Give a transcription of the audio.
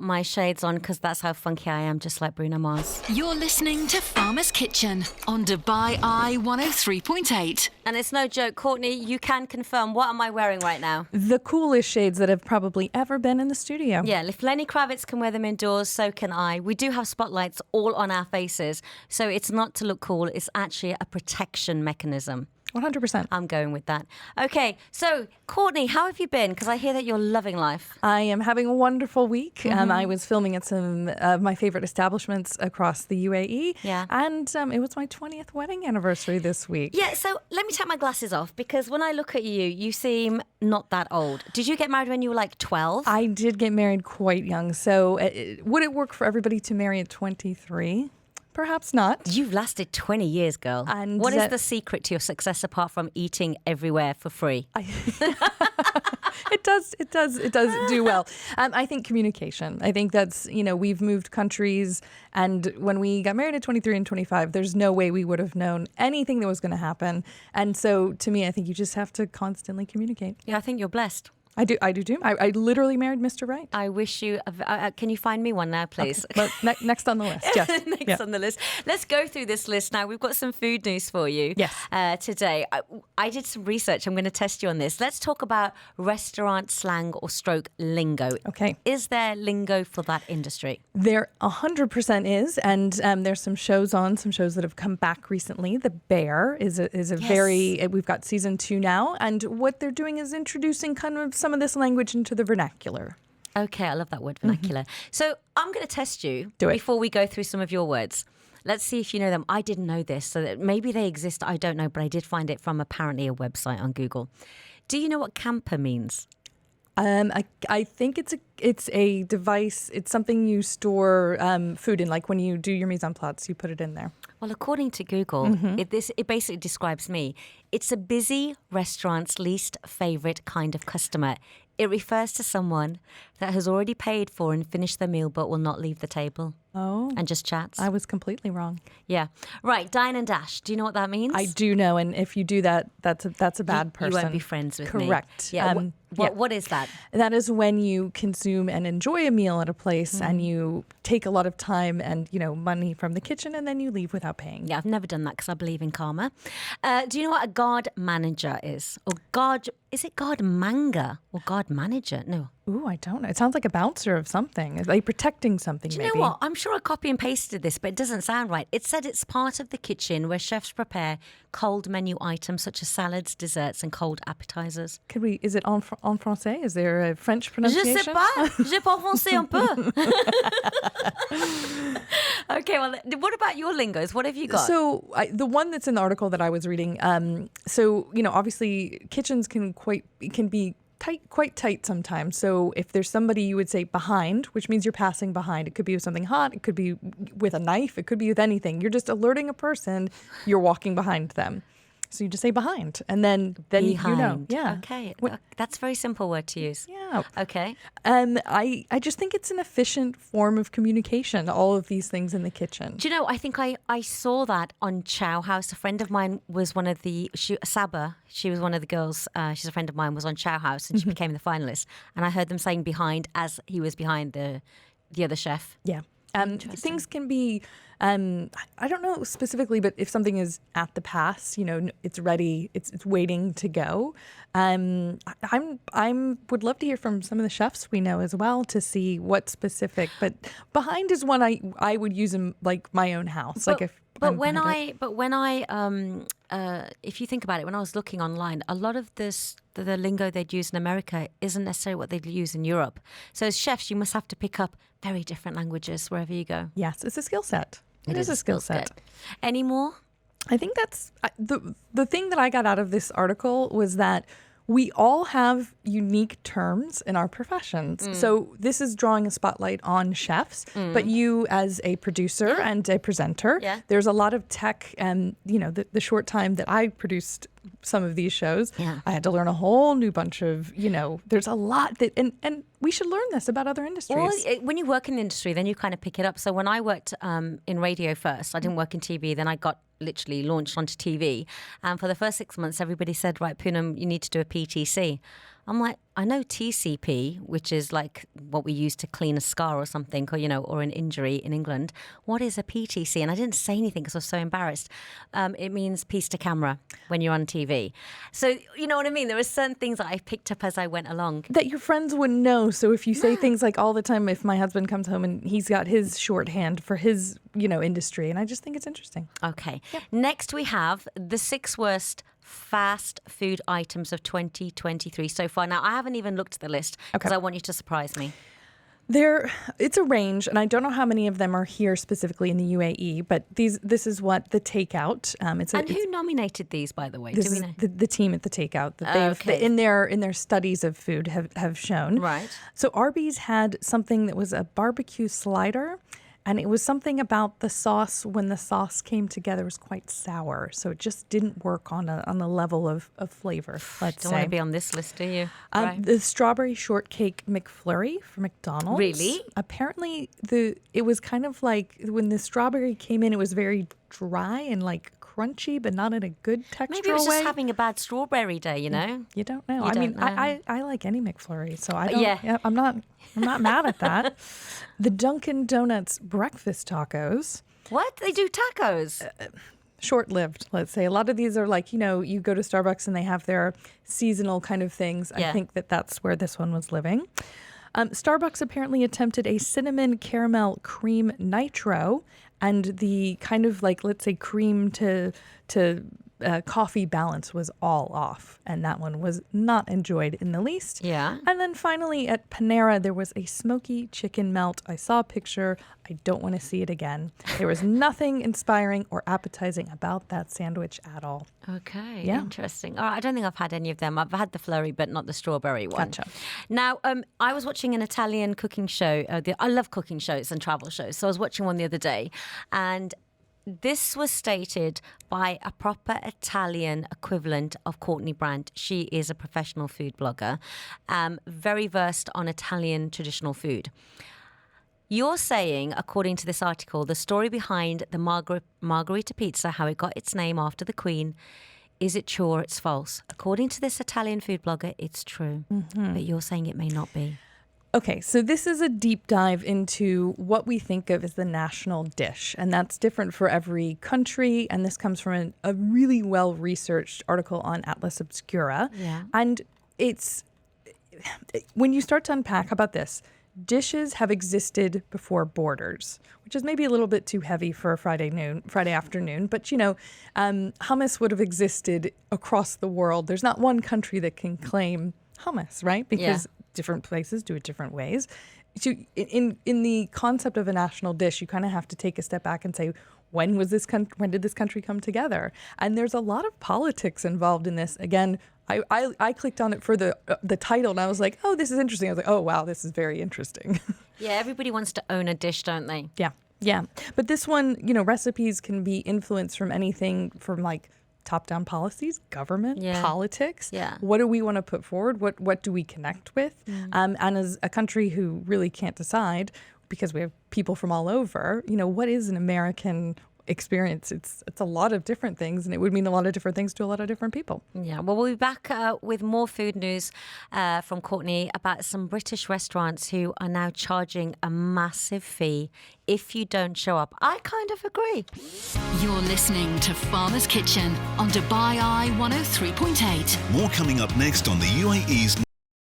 my shades on because that's how funky I am, just like Bruno Mars. You're listening to Farmer's Kitchen on Dubai Eye 103.8. And it's no joke, Courtney, you can confirm. What am I wearing right now? The coolest shades that have probably ever been in the studio. Yeah, if Lenny Kravitz can wear them indoors, so can I. We do have spotlights all on our faces, so it's not to look cool, it's actually a protection mechanism. 100%. I'm going with that. Okay, so Courtney, how have you been? Because I hear that you're loving life. I am having a wonderful week. I was filming at some of my favorite establishments across the UAE. Yeah. And it was my 20th wedding anniversary this week. Yeah, so let me take my glasses off because when I look at you, you seem not that old. Did you get married when you were like 12? I did get married quite young. So would it work for everybody to marry at 23? Perhaps not. You've lasted 20 years, girl. And what is the secret to your success apart from eating everywhere for free? It does do well. I think communication. I think that's, we've moved countries, and when we got married at 23 and 25, there's no way we would have known anything that was going to happen. And so to me, I think you just have to constantly communicate. Yeah, I think you're blessed. I do too. I literally married Mr. Right. I wish you... can you find me one now, please? Okay. Well, next on the list, yes. Next on the list. Let's go through this list now. We've got some food news for you today. I did some research. I'm going to test you on this. Let's talk about restaurant slang or stroke lingo. Okay. Is there lingo for that industry? There 100% is. And there's some shows that have come back recently. The Bear is a very... We've got season 2 now. And what they're doing is introducing kind of some of this language into the vernacular. Okay, I love that word, vernacular. So I'm going to test you Do it. before we go through some of your words. Let's see if you know them. I didn't know this, so that maybe they exist. I don't know, but I did find it from apparently a website on Google. Do you know what camper means? I think it's a device. It's something you store food in, like when you do your mise en place, you put it in there. Well, according to Google, it basically describes me. It's a busy restaurant's least favorite kind of customer. It refers to someone that has already paid for and finished their meal but will not leave the table. Oh. And just chats. I was completely wrong. Yeah. Right. Dine and dash. Do you know what that means? I do know. And if you do that, that's a bad person. You won't be friends with me. Correct. Yeah. What is that? That is when you consume and enjoy a meal at a place and you take a lot of time and, money from the kitchen and then you leave without paying. Yeah, I've never done that because I believe in karma. Do you know what a guard manager is? Is it guard manga or guard manager? No. Ooh, I don't know. It sounds like a bouncer of something. Are they protecting something, Do you know what? I'm sure I copy and pasted this, but it doesn't sound right. It said it's part of the kitchen where chefs prepare cold menu items such as salads, desserts, and cold appetizers. Is it en français? Is there a French pronunciation? Je sais pas. Je parle français un peu. Okay, well, what about your lingos? What have you got? So the one that's in the article that I was reading, obviously kitchens can be quite tight sometimes. So if there's somebody you would say behind, which means you're passing behind. It could be with something hot. It could be with a knife. It could be with anything. You're just alerting a person you're walking behind them. So you just say behind, and then you know. Yeah. Okay. That's a very simple word to use. Yeah. Okay. I just think it's an efficient form of communication, all of these things in the kitchen. Do you know, I think I saw that on Chow House. A friend of mine was one of the... Saba, she was one of the girls. She's a friend of mine, was on Chow House, and she became the finalist. And I heard them saying behind as he was behind the other chef. Yeah. Things can be, I don't know specifically, but if something is at the pass, it's ready, it's waiting to go. Would love to hear from some of the chefs we know as well to see what specific. But behind is one I would use in like my own house. If you think about it, when I was looking online, a lot of the lingo they'd use in America isn't necessarily what they'd use in Europe. So as chefs, you must have to pick up very different languages wherever you go. Yes, it's a skill set. It is a skill set. Any more? I think that's the thing that I got out of this article was that we all have unique terms in our professions. So this is drawing a spotlight on chefs, but you as a producer and a presenter, there's a lot of tech and, the short time that I produced some of these shows, I had to learn a whole new bunch of, there's a lot that, and we should learn this about other industries. Well, when you work in the industry, then you kind of pick it up. So when I worked in radio first, I didn't work in TV, then I got literally launched onto TV. And for the first 6 months, everybody said, right, Poonam, you need to do a PTC. I'm like, I know TCP, which is like what we use to clean a scar or something, or, or an injury in England. What is a PTC? And I didn't say anything because I was so embarrassed. It means piece to camera when you're on TV. So, you know what I mean? There were certain things that I picked up as I went along. That your friends wouldn't know. So if you say things like all the time, if my husband comes home and he's got his shorthand for his, industry. And I just think it's interesting. Okay. Yep. Next, we have the 6 worst fast food items of 2023 so far. Now, I haven't even looked at the list because I want you to surprise me. It's a range, and I don't know how many of them are here specifically in the UAE, but this is what the Takeout. Who nominated these, by the way? This Do we is know? the team at the Takeout that they've in their studies of food have shown. Right. So Arby's had something that was a barbecue slider. And it was something about the sauce when the sauce came together was quite sour. So it just didn't work on the level of flavor, let's Don't say. want to be on this list, do you? Right. The strawberry shortcake McFlurry for McDonald's. Really? Apparently, it was kind of like when the strawberry came in, it was very dry and like crunchy, but not in a good textural way. Maybe it was just having a bad strawberry day, You don't know. You don't know. I like any McFlurry, so I don't. Yeah, I'm not mad at that. The Dunkin' Donuts breakfast tacos. What? They do tacos? Short-lived, let's say. A lot of these are like, you go to Starbucks and they have their seasonal kind of things. Yeah. I think that's where this one was living. Starbucks apparently attempted a cinnamon caramel cream nitro, and the kind of like, let's say, cream to coffee balance was all off, and that one was not enjoyed in the least. Yeah. And then finally at Panera, there was a smoky chicken melt. I saw a picture. I don't want to see it again. There was nothing inspiring or appetizing about that sandwich at all. Okay, Yeah. interesting. All right, I don't think I've had any of them. I've had the flurry, but not the strawberry one. Gotcha. Now, I was watching an Italian cooking show. I love cooking shows and travel shows. So I was watching one the other day, and this was stated by a proper Italian equivalent of Courtney Brandt. She is a professional food blogger, very versed on Italian traditional food. You're saying, according to this article, the story behind the margherita pizza, how it got its name after the Queen, is it true or it's false? According to this Italian food blogger, it's true. Mm-hmm. But you're saying it may not be. Okay, so this is a deep dive into what we think of as the national dish, and that's different for every country, and this comes from a really well-researched article on Atlas Obscura. Yeah. And when you start to unpack, how about this? Dishes have existed before borders, which is maybe a little bit too heavy for a Friday afternoon. But, hummus would have existed across the world. There's not one country that can claim hummus, right? Because different places do it different ways. So in the concept of a national dish, you kind of have to take a step back and say, when did this country come together? And there's a lot of politics involved in this. Again, I clicked on it for the title, and I was like, oh, this is interesting. I was like, oh, wow, this is very interesting. Yeah, everybody wants to own a dish, don't they? Yeah. But this one, recipes can be influenced from anything from like top-down policies, government, politics. Yeah. What do we want to put forward? What do we connect with? And as a country who really can't decide, because we have people from all over, what is an American experience? It's a lot of different things, and it would mean a lot of different things to a lot of different people. Yeah, well, we'll be back with more food news from Courtney about some British restaurants who are now charging a massive fee if you don't show up. I kind of agree. You're listening to Farmer's Kitchen on Dubai Eye 103.8. More coming up next on the UAE's